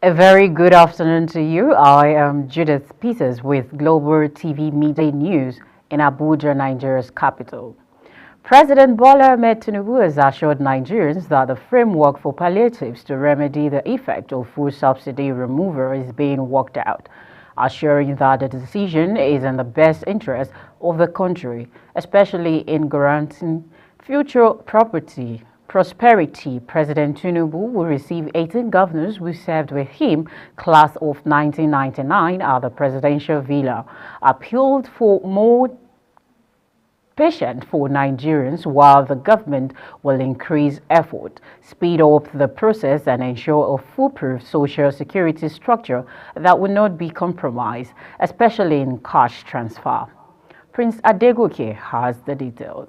A very good afternoon to you. I am Judith Peters with Global TV Media News in Abuja, Nigeria's capital. President Bola Ahmed Tinubu has assured Nigerians that the framework for palliatives to remedy the effect of fuel subsidy removal is being worked out, assuring that the decision is in the best interest of the country, especially in guaranteeing future prosperity. President Tinubu will receive 18 governors who served with him, class of 1999, at the presidential villa, appealed for more patient for Nigerians while the government will increase effort, speed up the process and ensure a foolproof social security structure that will not be compromised, especially in cash transfer. Prince Adegoke has the details.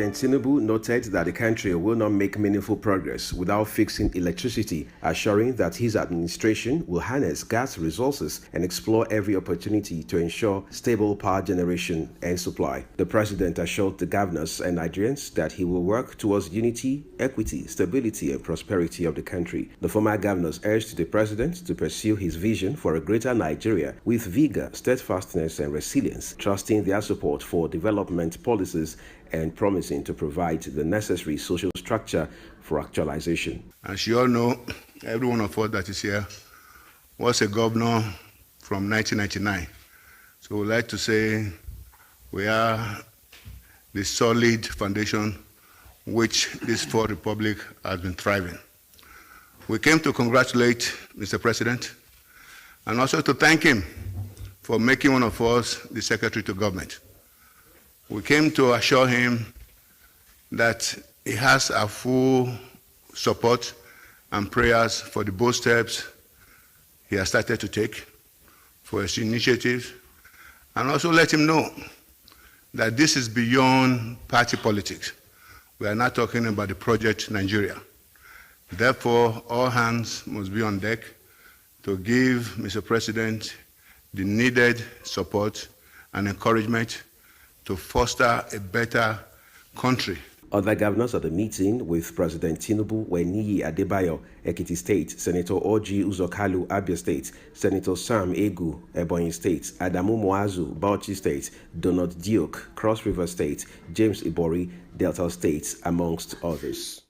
President Tinubu noted that the country will not make meaningful progress without fixing electricity, assuring that his administration will harness gas resources and explore every opportunity to ensure stable power generation and supply. The president assured the governors and Nigerians that he will work towards unity, equity, stability, and prosperity of the country. The former governors urged the president to pursue his vision for a greater Nigeria with vigor, steadfastness, and resilience, trusting their support for development policies and promising to provide the necessary social structure for actualization. As you all know, every one of us that is here was a governor from 1999. So we'd like to say we are the solid foundation which this fourth republic has been thriving. We came to congratulate Mr. President and also to thank him for making one of us the Secretary to Government. We came to assure him that he has our full support and prayers for the bold steps he has started to take, for his initiatives, and also let him know that this is beyond party politics. We are not talking about the project Nigeria. Therefore, all hands must be on deck to give Mr. President the needed support and encouragement to foster a better country. Other governors at the meeting with President Tinubu were Niyi Adebayo, Ekiti State, Senator Orji Uzokalu, Abia State, Senator Sam Egu, Ebonyi State, Adamu Muazu, Bauchi State, Donald Diok, Cross River State, James Ibori, Delta State, amongst others.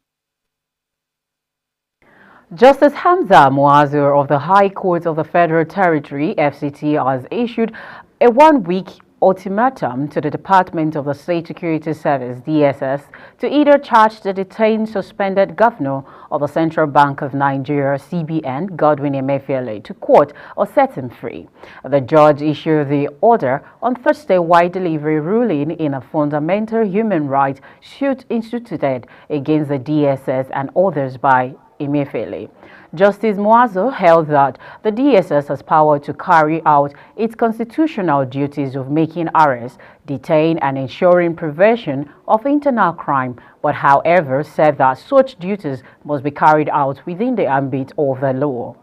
Justice Hamza Muazu of the High Court of the Federal Territory, FCT, has issued a one-week ultimatum to the Department of the State Security Service, DSS, to either charge the detained suspended governor of the Central Bank of Nigeria, CBN, Godwin Emefiele, to court or set him free. The judge issued the order on Thursday while delivering ruling in a fundamental human rights suit instituted against the DSS and others by Emefiele. Justice Muazu held that the DSS has power to carry out its constitutional duties of making arrests, detain, and ensuring prevention of internal crime, but however said that such duties must be carried out within the ambit of the law.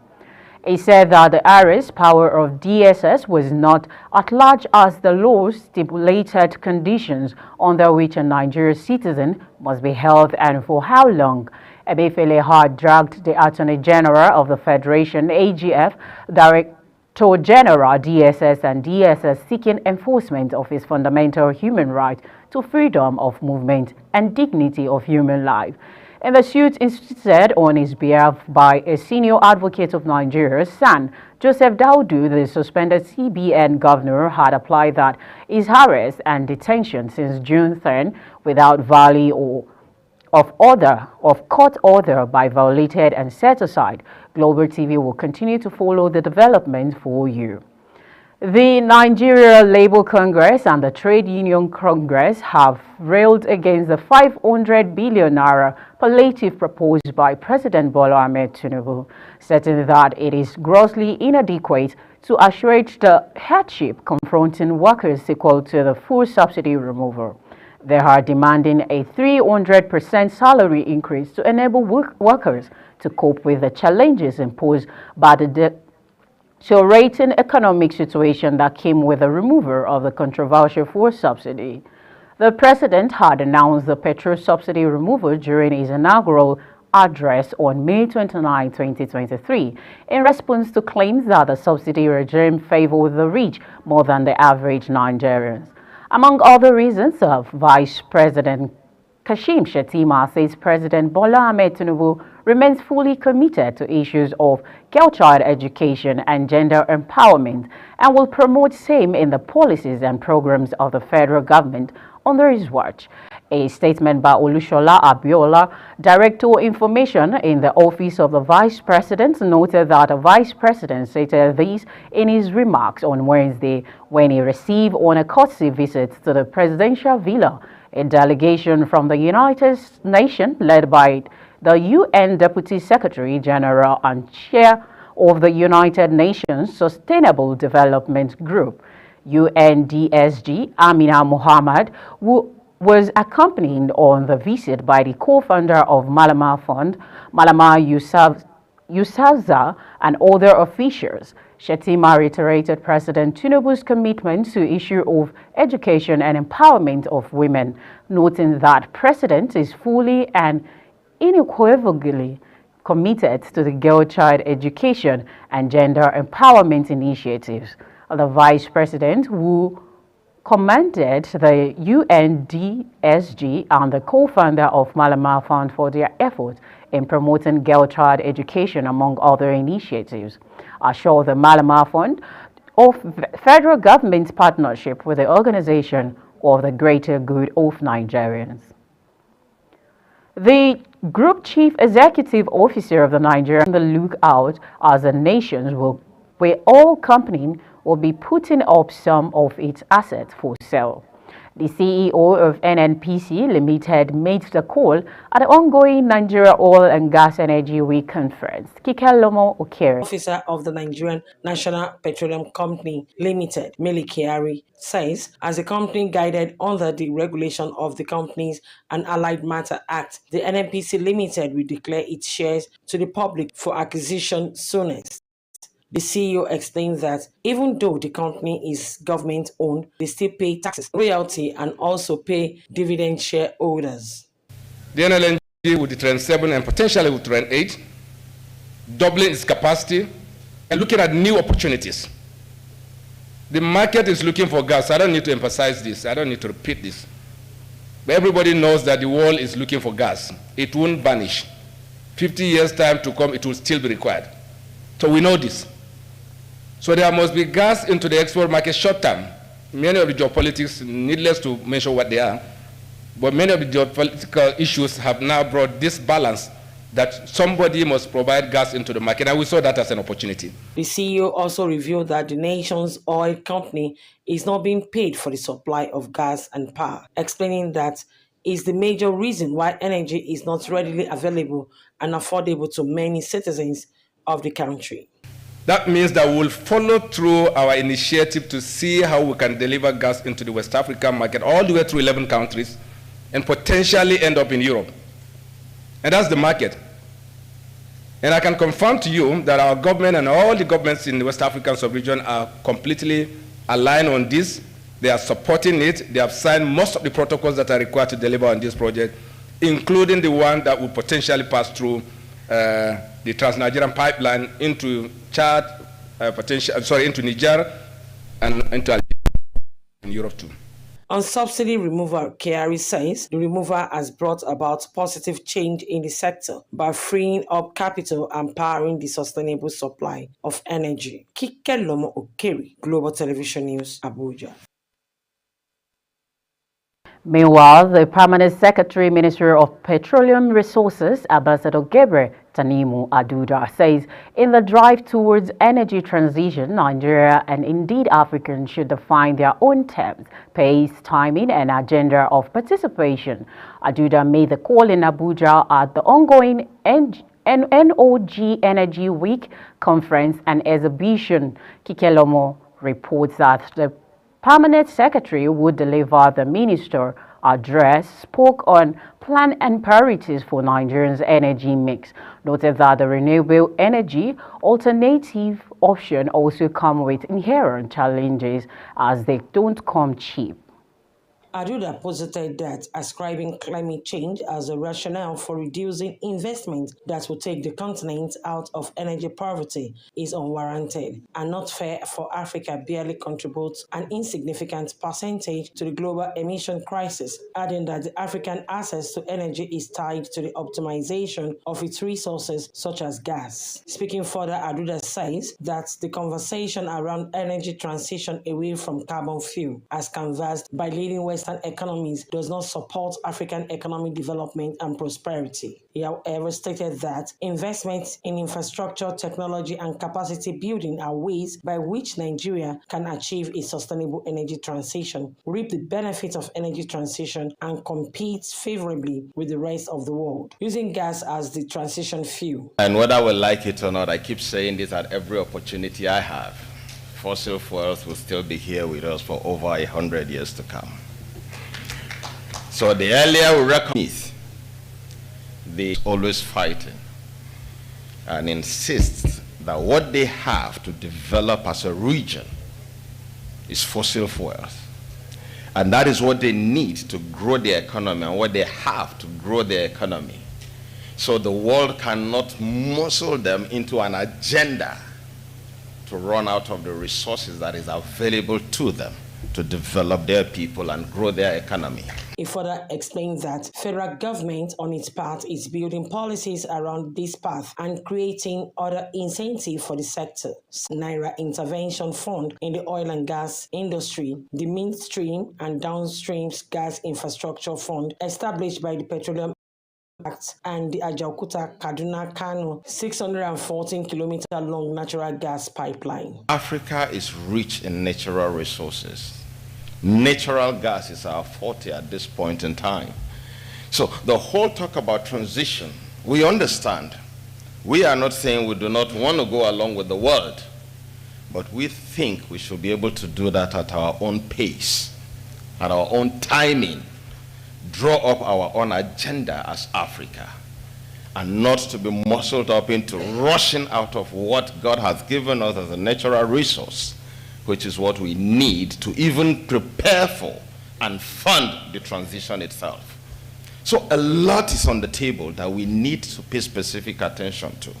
He said that the arrest power of DSS was not at large as the law stipulated conditions under which a Nigerian citizen must be held and for how long. Emefiele had dragged the Attorney General of the Federation, AGF, Director General, DSS, and DSS seeking enforcement of his fundamental human right to freedom of movement and dignity of human life. In the suit instituted on his behalf by a senior advocate of Nigeria, SAN, Joseph Daudu, the suspended CBN governor, had applied that his arrest and detention since June 10 without valid or of court order by violated and set aside. Global TV will continue to follow the development for you. The Nigeria Labour Congress and the Trade Union Congress have railed against the 500 billion naira palliative proposed by President Bola Ahmed Tinubu, stating that it is grossly inadequate to assuage the hardship confronting workers equal to the full subsidy removal. They are demanding a 300% salary increase to enable workers to cope with the challenges imposed by the deteriorating economic situation that came with the removal of the controversial fuel subsidy. The president had announced the petrol subsidy removal during his inaugural address on May 29, 2023, in response to claims that the subsidy regime favored the rich more than the average Nigerians. Among other reasons, Vice President Kashim Shettima says President Bola Ahmed Tinubu remains fully committed to issues of girl-child education and gender empowerment and will promote same in the policies and programs of the federal government under his watch. A statement by Olushola Abiola, Director of Information in the Office of the Vice President, noted that the Vice President stated this in his remarks on Wednesday when he received on a courtesy visit to the presidential villa a delegation from the United Nations led by the UN Deputy Secretary General and Chair of the United Nations Sustainable Development Group, UNDSG, Amina Mohammed, who was accompanied on the visit by the co-founder of Malama Fund, Malama Yousafzai, and other officials. Shettima reiterated President Tinubu's commitment to issue of education and empowerment of women, noting that President is fully and unequivocally committed to the girl-child education and gender empowerment initiatives. The Vice President, who commended the UNDSG and the co-founder of Malama Fund for their efforts in promoting girl-child education, among other initiatives, assured the Malama Fund of federal government's partnership with the organization of the greater good of Nigerians. The Group Chief Executive Officer of the Nigerian lookout as the nations where all companies will be putting up some of its assets for sale. The CEO of NNPC Limited made the call at the ongoing Nigeria Oil and Gas Energy Week conference. Kikelomo Okere, officer of the Nigerian National Petroleum Company Limited, Mele Kyari, says as the company guided under the regulation of the Companies and Allied Matter Act, the NNPC Limited will declare its shares to the public for acquisition soonest. The CEO explains that even though the company is government-owned, they still pay taxes, royalty, and also pay dividend shareholders. The NLNG with the Trend 7 and potentially with Trend 8, doubling its capacity and looking at new opportunities. The market is looking for gas. I don't need to emphasize this. I don't need to repeat this. But everybody knows that the world is looking for gas. It won't vanish. 50 years' time to come, it will still be required. So we know this. So there must be gas into the export market short term. Many of the geopolitics, needless to mention what they are, but many of the geopolitical issues have now brought this balance that somebody must provide gas into the market, and we saw that as an opportunity. The CEO also revealed that the nation's oil company is not being paid for the supply of gas and power, explaining that is the major reason why energy is not readily available and affordable to many citizens of the country. That means that we'll follow through our initiative to see how we can deliver gas into the West African market all the way through 11 countries and potentially end up in Europe. And that's the market. And I can confirm to you that our government and all the governments in the West African sub-region are completely aligned on this. They are supporting it. They have signed most of the protocols that are required to deliver on this project, including the one that will potentially pass through the Trans-Nigerian pipeline into Chad, into Niger, and into in Europe too. On subsidy removal, Kyari says the removal has brought about positive change in the sector by freeing up capital and powering the sustainable supply of energy. Kikelomo Okere, Global Television News, Abuja. Meanwhile, the Permanent Secretary, Ministry of Petroleum Resources, Ambassador Gabriel Tanimu Aduda, says in the drive towards energy transition, Nigeria and indeed Africans should define their own terms, pace, timing, and agenda of participation. Aduda made the call in Abuja at the ongoing NOG Energy Week conference and exhibition. Kikelomo reports that the Permanent Secretary would deliver the minister address, spoke on plan and priorities for Nigeria's energy mix, noted that the renewable energy alternative option also come with inherent challenges as they don't come cheap. Aduda posited that ascribing climate change as a rationale for reducing investment that will take the continent out of energy poverty is unwarranted and not fair for Africa barely contributes an insignificant percentage to the global emission crisis, adding that the African access to energy is tied to the optimization of its resources such as gas. Speaking further, Aduda says that the conversation around energy transition away from carbon fuel, as canvassed by leading Western economies, does not support African economic development and prosperity. He, however, stated that investments in infrastructure, technology, and capacity building are ways by which Nigeria can achieve a sustainable energy transition, reap the benefits of energy transition, and compete favorably with the rest of the world, using gas as the transition fuel. And whether we like it or not, I keep saying this at every opportunity I have. Fossil fuels will still be here with us for over 100 years to come. So the earlier we recognize, they always fighting and insist that what they have to develop as a region is fossil fuels. And that is what they need to grow their economy and what they have to grow their economy. So the world cannot muscle them into an agenda to run out of the resources that is available to them to develop their people and grow their economy. He further explains that federal government on its part is building policies around this path and creating other incentives for the sector. Naira Intervention Fund in the oil and gas industry, the midstream and downstream gas infrastructure fund established by the Petroleum Act, and the Ajaokuta Kaduna Kano 614-kilometer long natural gas pipeline. Africa is rich in natural resources. Natural gas is our forte at this point in time. So the whole talk about transition, we understand. We are not saying we do not want to go along with the world, but we think we should be able to do that at our own pace, at our own timing, draw up our own agenda as Africa, and not to be muscled up into rushing out of what God has given us as a natural resource, which is what we need to even prepare for and fund the transition itself. So a lot is on the table that we need to pay specific attention to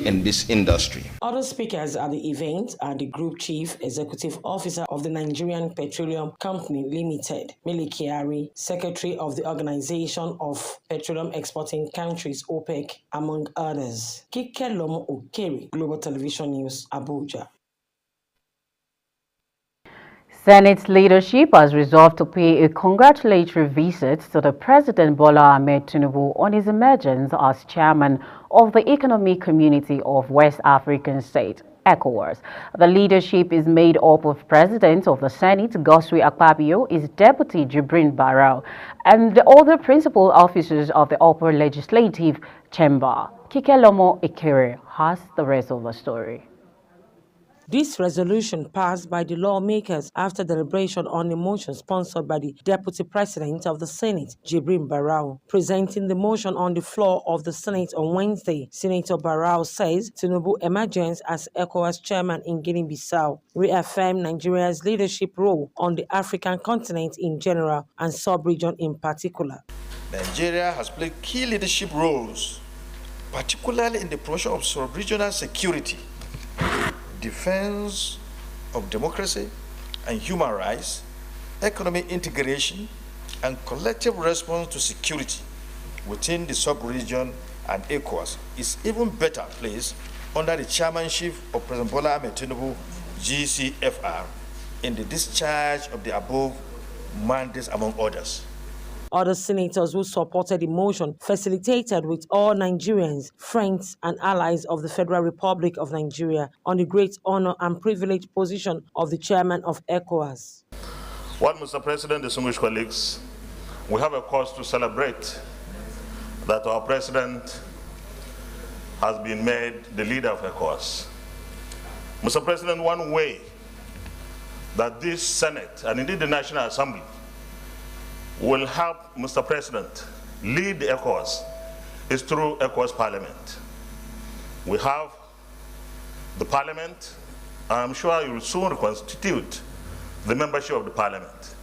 in this industry. Other speakers at the event are the Group Chief Executive Officer of the Nigerian Petroleum Company Limited, Mele Kyari, Secretary of the Organization of Petroleum Exporting Countries, OPEC, among others. Kikelomo Okeri, Global Television News, Abuja. Senate leadership has resolved to pay a congratulatory visit to the President Bola Ahmed Tinubu on his emergence as chairman of the Economic Community of West African States, ECOWAS. The leadership is made up of President of the Senate, Godswill Akpabio, his Deputy Jibrin Barau, and the other principal officers of the upper legislative chamber. Kikelomo Ekere has the rest of the story. This resolution passed by the lawmakers after deliberation on a motion sponsored by the Deputy President of the Senate, Jibrin Barau. Presenting the motion on the floor of the Senate on Wednesday, Senator Barau says Tinubu's emergence as ECOWAS chairman in Guinea-Bissau reaffirmed Nigeria's leadership role on the African continent in general and sub-region in particular. Nigeria has played key leadership roles, particularly in the promotion of sub-regional security, defense of democracy and human rights, economic integration, and collective response to security within the sub-region, and ECOWAS is even better placed under the chairmanship of President Bola Ahmed Tinubu, GCFR, in the discharge of the above mandates, among others. Other senators who supported the motion facilitated with all Nigerians, friends, and allies of the Federal Republic of Nigeria on the great honor and privileged position of the chairman of ECOWAS. Well, Mr. President, distinguished colleagues, we have a cause to celebrate that our president has been made the leader of ECOWAS. Mr. President, one way that this Senate, and indeed the National Assembly, will help Mr. President lead the ECOWAS is through ECOWAS Parliament. We have the Parliament, and I'm sure you will soon reconstitute the membership of the Parliament.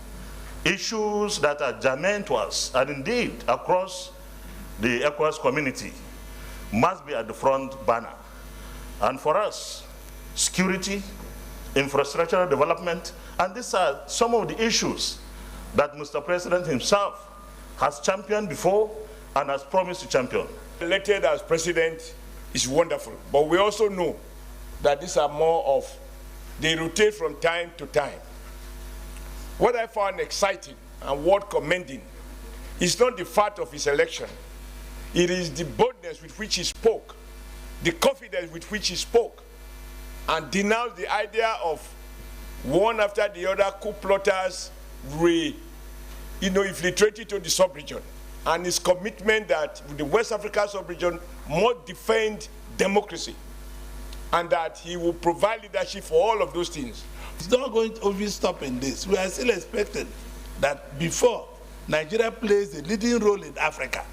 issues that are germane to us, and indeed across the ECOWAS community, must be at the front burner. And for us, security, infrastructural development, and these are some of the issues that Mr. President himself has championed before and has promised to champion. Elected as president is wonderful, but we also know that these are more of, they rotate from time to time. What I found exciting and worth commending is not the fact of his election. It is the boldness with which he spoke, the confidence with which he spoke, and denounced the idea of one after the other coup plotters infiltrating to the sub-region, and his commitment that the West Africa sub-region must defend democracy, and that he will provide leadership for all of those things. It's not going to be stopping this. We are still expecting that before Nigeria plays a leading role in Africa,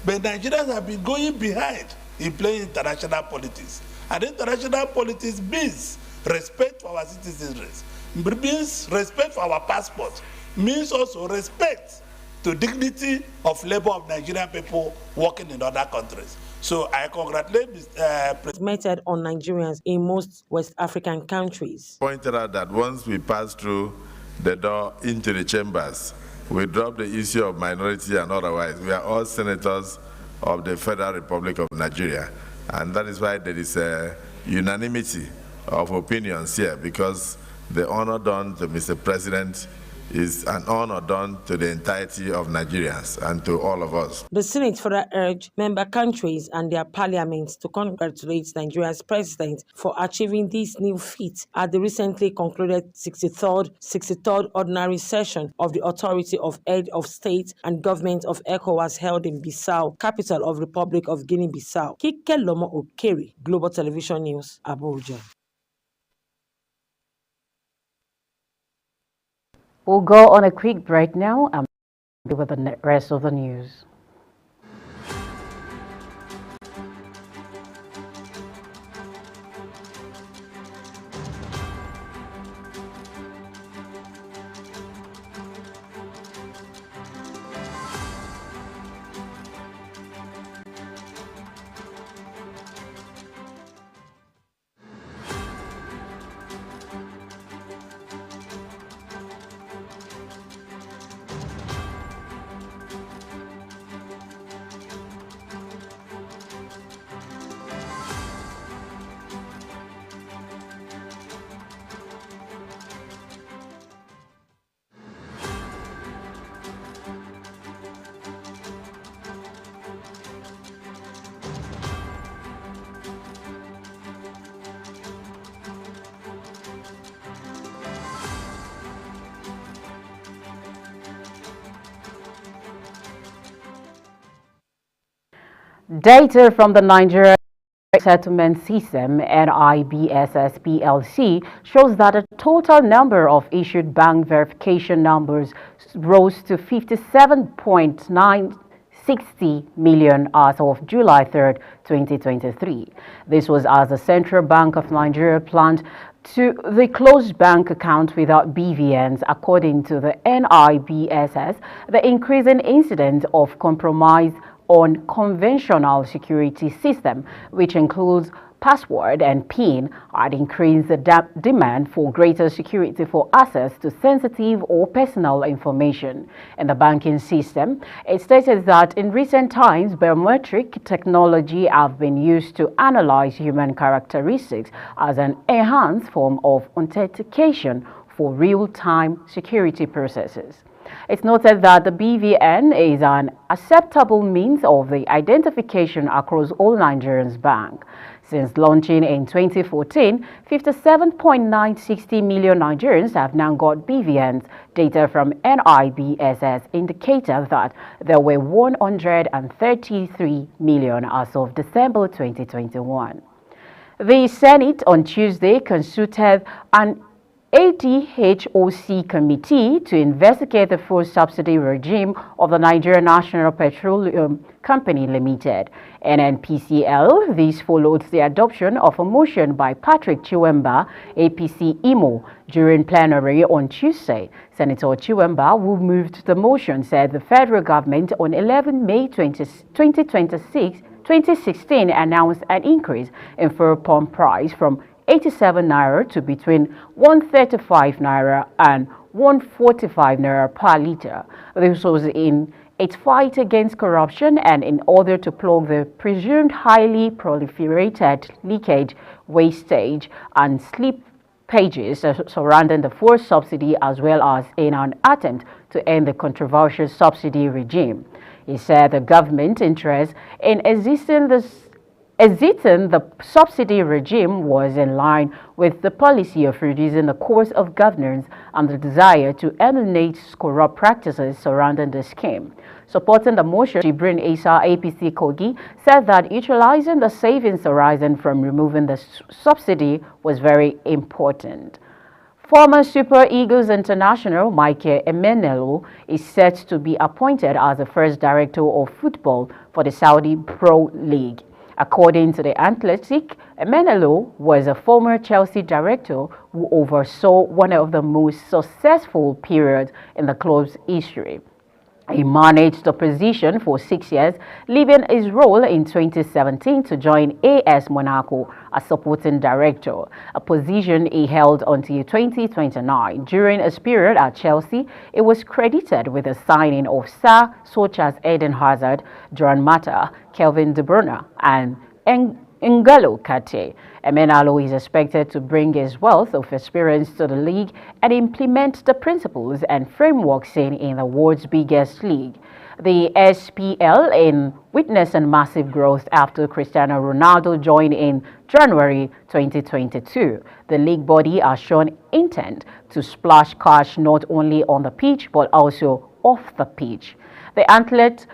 but Nigerians have been going behind in playing international politics. And international politics means respect for our citizens, means respect for our passport, means also respect to dignity of labor of Nigerian people working in other countries. So I congratulate President on Nigerians in most West African countries. Pointed out that once we pass through the door into the chambers, we drop the issue of minority and otherwise. We are all senators of the Federal Republic of Nigeria. And that is why there is a unanimity of opinions here, because the honor done to Mr. President is an honor done to the entirety of Nigerians and to all of us. The Senate further urged member countries and their parliaments to congratulate Nigeria's president for achieving this new feat at the recently concluded 63rd Ordinary Session of the Authority of Head of State and Government of ECOWAS held in Bissau, capital of Republic of Guinea-Bissau. Kike Lomo Okeri, Global Television News, Abuja. We'll go on a quick break now and be with the rest of the news. Data from the Nigeria Settlement System, NIBSS PLC, shows that the total number of issued bank verification numbers rose to 57.960 million as of July 3rd, 2023. This was as the Central Bank of Nigeria planned to the closed bank account without BVNs. According to the NIBSS, the increasing incidence of compromise on conventional security system, which includes password and PIN, had increased the demand for greater security for access to sensitive or personal information. In the banking system, it stated that in recent times, biometric technology have been used to analyze human characteristics as an enhanced form of authentication for real-time security processes. It's noted that the BVN is an acceptable means of the identification across all Nigerians banks. Since launching in 2014, 57.960 million Nigerians have now got BVNs. Data from NIBSS indicated that there were 133 million as of December 2021. The Senate on Tuesday consulted an ADHOC committee to investigate the fuel subsidy regime of the Nigerian National Petroleum Company Limited, NNPCL. This followed the adoption of a motion by Patrick Chiwemba, APC Imo, during plenary on Tuesday. Senator Chiwemba, who moved the motion, said the federal government on 11 May 2016 announced an increase in fuel pump price from 87 naira to between 135 naira and 145 naira per litre. This was in its fight against corruption and in order to plug the presumed highly proliferated leakage, wastage and slippages surrounding the fuel subsidy, as well as in an attempt to end the controversial subsidy regime. He said the government interest in exiting the subsidy regime was in line with the policy of reducing the cost of governance and the desire to eliminate corrupt practices surrounding the scheme. Supporting the motion, Jibrin Issa, APC Kogi, said that utilizing the savings arising from removing the subsidy was very important. Former Super Eagles international Michael Emenalo is set to be appointed as the first director of football for the Saudi Pro League. According to The Athletic, Emenalo was a former Chelsea director who oversaw one of the most successful periods in the club's history. He managed the position for 6 years, leaving his role in 2017 to join AS Monaco as supporting director, a position he held until 2029. During his period at Chelsea, he was credited with the signing of stars such as Eden Hazard, Juan Mata, Kevin De Bruyne, and N'Golo Kante. Emenalo is expected to bring his wealth of experience to the league and implement the principles and frameworks seen in the world's biggest league. The SPL witnessed massive growth after Cristiano Ronaldo joined in January 2022. The league body has shown intent to splash cash not only on the pitch but also off the pitch. The athlete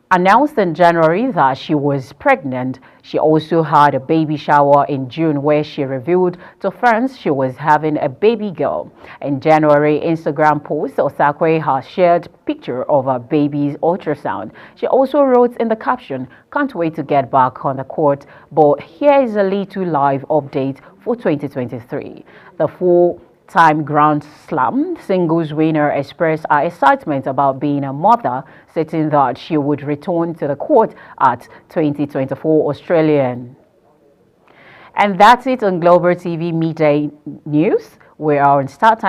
announced in January that she was pregnant. She also had a baby shower in June where she revealed to fans she was having a baby girl. In January Instagram post, Osakwe has shared a picture of her baby's ultrasound. She also wrote in the caption, "Can't wait to get back on the court, but here is a little live update for 2023. The full-time Grand Slam singles winner expressed her excitement about being a mother, stating that she would return to the court at 2024 Australian. And that's it on Global TV Midday News. We are on Start Time.